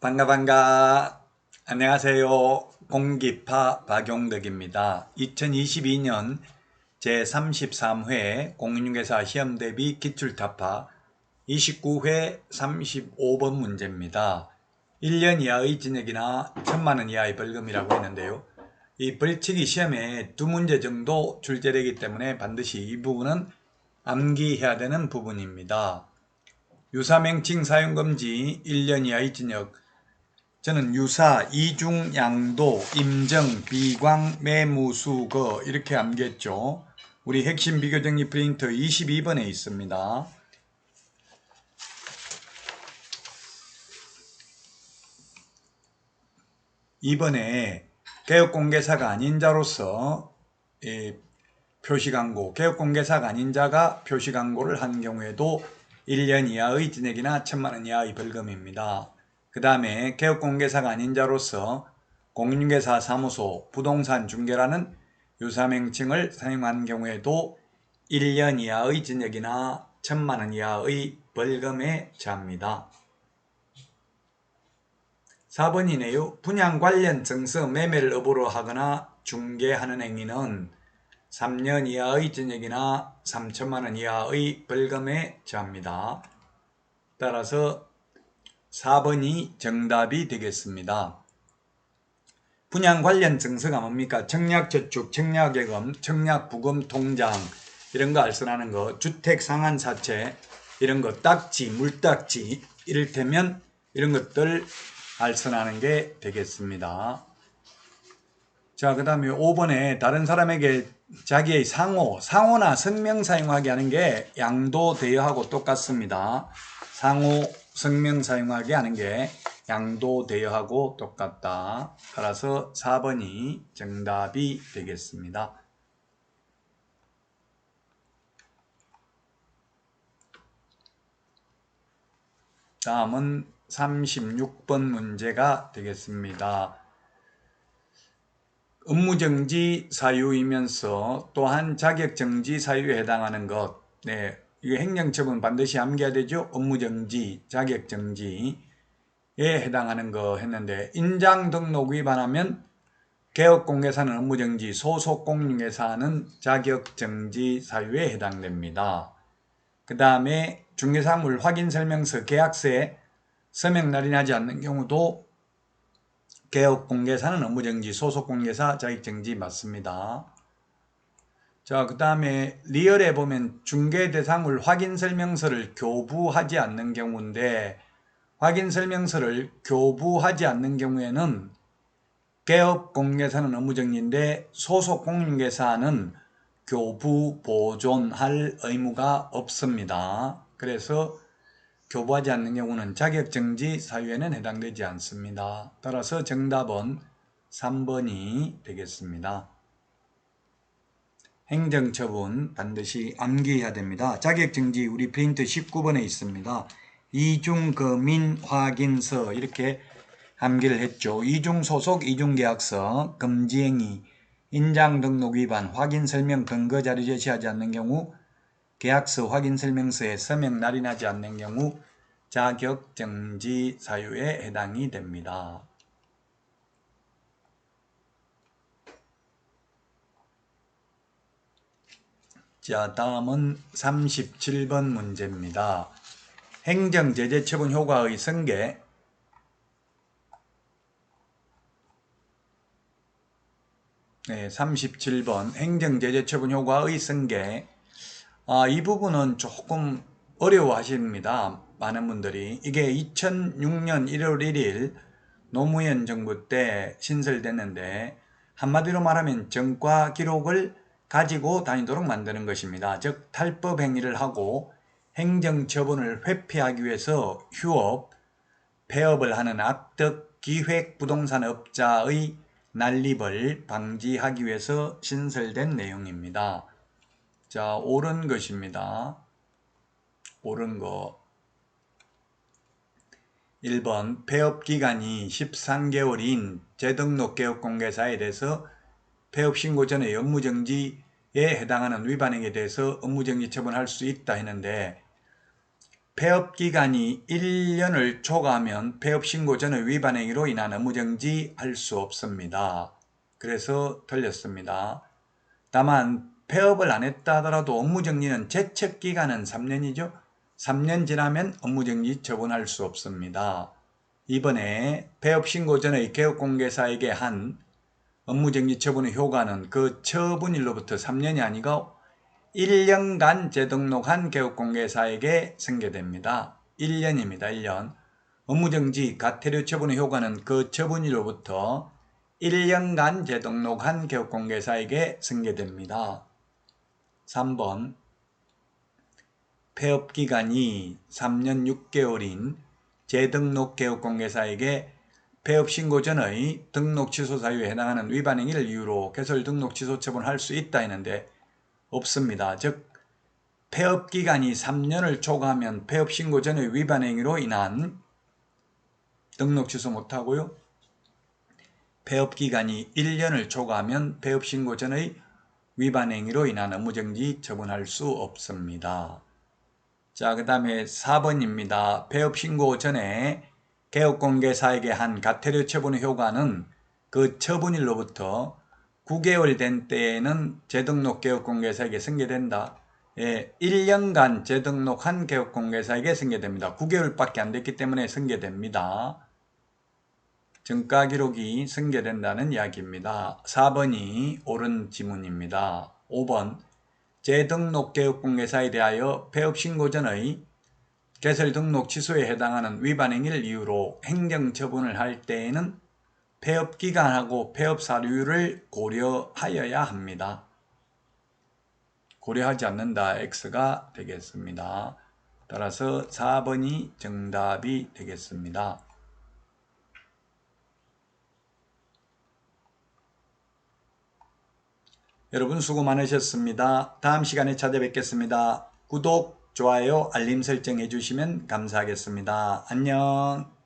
반가. 안녕하세요. 공기파 박용덕입니다. 2022년 제33회 공인중개사 시험대비 기출타파 29회 35번 문제입니다. 1년 이하의 징역이나 1,000만원 이하의 벌금이라고 했는데요. 이 벌칙이 시험에 2문제 정도 출제되기 때문에 반드시 이 부분은 암기해야 되는 부분입니다. 유사명칭 사용금지 1년 이하의 징역. 저는 유사, 이중, 양도, 임정, 비광, 매무수거 이렇게 암기했죠. 우리 핵심 비교정리 프린트 22번에 있습니다. 이번에 개업공개사가 아닌 자로서 표시광고, 개업공개사가 아닌 자가 표시광고를 한 경우에도 1년 이하의 징역이나 1,000만원 이하의 벌금입니다. 그 다음에 개업공개사가 아닌 자로서 공인중개사 사무소, 부동산 중개라는 유사명칭을 사용한 경우에도 1년 이하의 징역이나 1,000만원 이하의 벌금에 처합니다. 4번이네요. 분양 관련 증서 매매를 업으로 하거나 중개하는 행위는 3년 이하의 징역이나 3,000만원 이하의 벌금에 처합니다. 따라서 4번이 정답이 되겠습니다. 분양 관련 증서가 뭡니까? 청약저축, 청약예금, 청약부금 통장 이런 거 알선하는 거, 주택상한사채 이런 거, 딱지, 물딱지 이를테면 이런 것들 알선하는 게 되겠습니다. 자, 그 다음에 5번에 다른 사람에게 자기의 상호나 성명 사용하게 하는 게 양도 대여하고 똑같습니다. 상호, 성명 사용하게 하는 게 양도 대여하고 똑같다. 따라서 4번이 정답이 되겠습니다. 다음은 36번 문제가 되겠습니다. 업무정지 사유이면서 또한 자격정지 사유에 해당하는 것. 네, 이게 행정처분 반드시 암기해야 되죠. 업무정지, 자격정지에 해당하는 거 했는데, 인장등록 위반하면 개업공개사는 업무정지, 소속공인중개사는 자격정지 사유에 해당됩니다. 그 다음에 중개사물 확인설명서 계약서에 서명 날인하지 않는 경우도 개업공개사는 업무정지, 소속공개사 자격정지 맞습니다. 자, 그 다음에 리얼에 보면 중개대상물 확인설명서를 교부하지 않는 경우인데, 확인설명서를 교부하지 않는 경우에는 개업공개사는 업무정지인데 소속공인중개사는 교부 보존할 의무가 없습니다. 그래서 교부하지 않는 경우는 자격정지 사유에는 해당되지 않습니다. 따라서 정답은 3번이 되겠습니다. 행정처분 반드시 암기해야 됩니다. 자격정지 우리 프린트 19번에 있습니다. 이중거민 확인서 이렇게 암기를 했죠. 이중소속, 이중계약서, 금지행위, 인장등록 위반, 확인설명 근거자료 제시하지 않는 경우, 계약서 확인설명서에 서명 날인하지 않는 경우 자격정지 사유에 해당이 됩니다. 자, 다음은 37번 문제입니다. 행정제재처분 효과의 승계. 네, 37번 행정제재처분 효과의 승계. 이 부분은 조금 어려워하십니다. 많은 분들이. 이게 2006년 1월 1일 노무현 정부 때 신설됐는데, 한마디로 말하면 전과 기록을 가지고 다니도록 만드는 것입니다. 즉 탈법 행위를 하고 행정처분을 회피하기 위해서 휴업, 폐업을 하는 악덕 기획 부동산업자의 난립을 방지하기 위해서 신설된 내용입니다. 자, 옳은 것입니다. 옳은 거. 1번 폐업기간이 13개월인 재등록 개업공개사에 대해서 폐업신고 전에 업무정지에 해당하는 위반행위에 대해서 업무정지 처분할 수 있다 했는데, 폐업기간이 1년을 초과하면 폐업신고 전의 위반 행위로 인한 업무정지 할 수 없습니다. 그래서 틀렸습니다. 다만 폐업을 안 했다 하더라도 업무정지는 제척기간은 3년이죠. 3년 지나면 업무정지 처분할 수 없습니다. 이번에 폐업신고 전의 개업공개사에게 한 업무정지 처분의 효과는 그 처분일로부터 3년이 아니고 1년간 재등록한 개업공개사에게 승계됩니다. 1년입니다. 1년. 업무정지, 가태료 처분의 효과는 그 처분일로부터 1년간 재등록한 개업공개사에게 승계됩니다. 3번. 폐업기간이 3년 6개월인 재등록 개업공개사에게 폐업신고 전의 등록 취소 사유에 해당하는 위반 행위를 이유로 개설 등록 취소 처분할 수 있다 했는데 없습니다. 즉 폐업기간이 3년을 초과하면 폐업신고 전의 위반 행위로 인한 등록 취소 못하고요. 폐업기간이 1년을 초과하면 폐업신고 전의 위반 행위로 인한 업무정지 처분할 수 없습니다. 자, 그 다음에 4번입니다. 폐업신고 전에 개업공개사에게 한 가태료 처분의 효과는 그 처분일로부터 9개월 된 때에는 재등록 개업공개사에게 승계된다. 1년간 재등록한 개업공개사에게 승계됩니다. 9개월밖에 안 됐기 때문에 승계됩니다. 정가 기록이 승계된다는 이야기입니다. 4번이 옳은 지문입니다. 5번 재등록 개업공개사에 대하여 폐업신고 전의 개설 등록 취소에 해당하는 위반 행위를 이유로 행정처분을 할 때에는 폐업기간하고 폐업사유를 고려하여야 합니다. 고려하지 않는다. X가 되겠습니다. 따라서 4번이 정답이 되겠습니다. 여러분 수고 많으셨습니다. 다음 시간에 찾아뵙겠습니다. 구독, 좋아요, 알림 설정 해주시면 감사하겠습니다. 안녕.